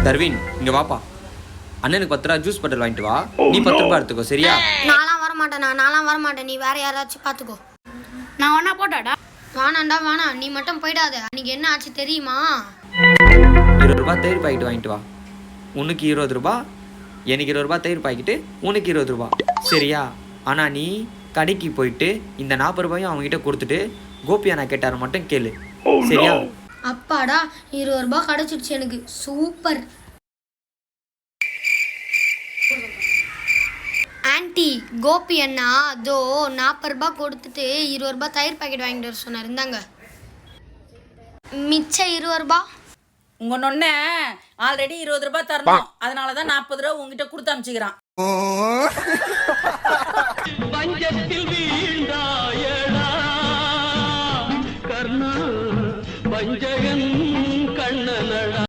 தர்வின் இங்க வாப்பா. அண்ணனுக்கு 10 ரூபா ஜூஸ் பாட்டில் வாங்கிட்டு வா. நீ 10 ரூபா எடுத்துக்கோ சரியா? நான்லாம் வரமாட்டேன். நீ வேற யாராச்சும் பாத்துக்கோ. நான் ஒன்னா போட்டாடா. வேணாம், நீ மட்டும் போயிடாத. அன்னைக்கு என்ன ஆச்சு தெரியுமா? 20 ரூபா தயிர் பாக்கெட் வாங்கிட்டு வா. உனக்கு 20 ரூபா, எனக்கு 20 ரூபா தயிர் பாக்கெட்டு, உனக்கு 20 ரூபா சரியா? ஆனா நீ கடைக்கு போயிட்டு இந்த 40 ரூபாயும் அவங்ககிட்ட கொடுத்துட்டு கோபி அண்ணா கேட்டாரு மட்டும் கேளு சரியா? அப்பாடா 20 ரூபாய் கிடைச்சிடுச்சு எனக்கு. சூப்பர். ஆன்ட்டி, கோபி அண்ணா அதோ 40 ரூபாய் கொடுத்துட்டு 20 ரூபாய் தயிர் பாக்கெட் வாங்கிட்டு வர சொன்னார். இருந்தாங்க மிச்சம் 20 ரூபாய். உங்க நொண்ண ஆல்ரெடி 20 ரூபாய் தரணும், அதனாலதான் 40 ரூபாய் உங்ககிட்ட கொடுத்து அனுப்பிச்சுக்கிறான். பஞ்சத்தில் வீழ்ந்தாயடா கர்ணா பஞ்சக